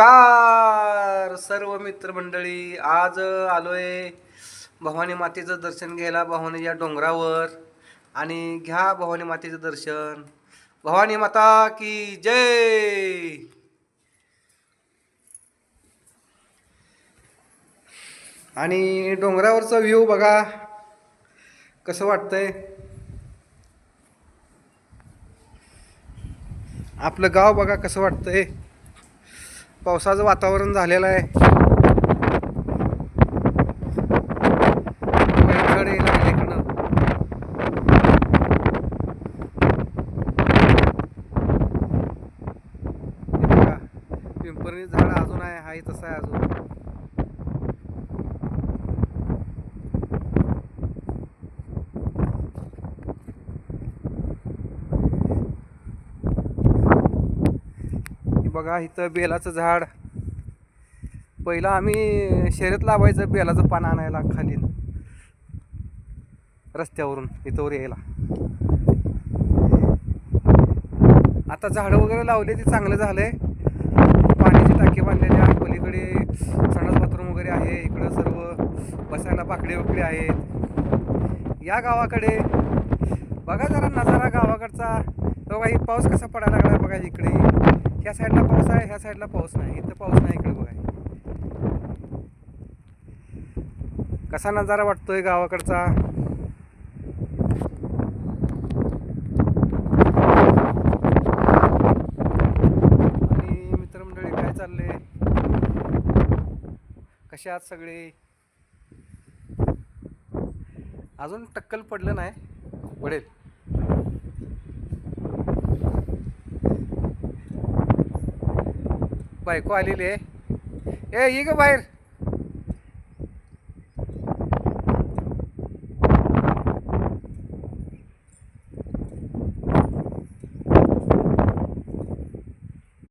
नमस्कार सर्व मित्रमंडळी. आज आलोय भवानी मातेचं दर्शन घ्यायला भवानीच्या डोंगरावर. आणि घ्या भवानी मातेचं दर्शन. भवानी माता की जय. आणि डोंगरावरचा व्ह्यू बघा कसं वाटतंय. आपलं गाव बघा कसं वाटतंय. पावसाचं वातावरण झालेलं आहे. पिंपरी झाड अजून आहे, हाय तसं आहे अजून. बघा इथं बेलाचं झाड. पहिलं आम्ही शर्यत लावायचं बेलाचं पान आणायला खाली रस्त्यावरून इथंवर यायला. आता झाडं वगैरे लावले ते चांगलं झालंय. पाण्याची टाकी बांधलेली आहे. पलीकडे संडास बाथरूम वगैरे आहे. इकडं सर्व बसायला बाकडे वगैरे आहेत. या गावाकडे बघा जरा नजारा गावाकडचा. बघा ही पाऊस कसा पडायला लागला बघा. इकडे ह्या साईडला पाऊस आहे, ह्या साईडला पाऊस नाही. इथं पाऊस नाही इकडे बघा. कसा नजारा वाटतोय गावाकडचा. आणि मित्रमंडळी काय चाललंय, कसे आहात सगळे. अजून टक्कल पडलं नाही, पडेल. बायको आलेली आहे. ए ये ग बाहेर.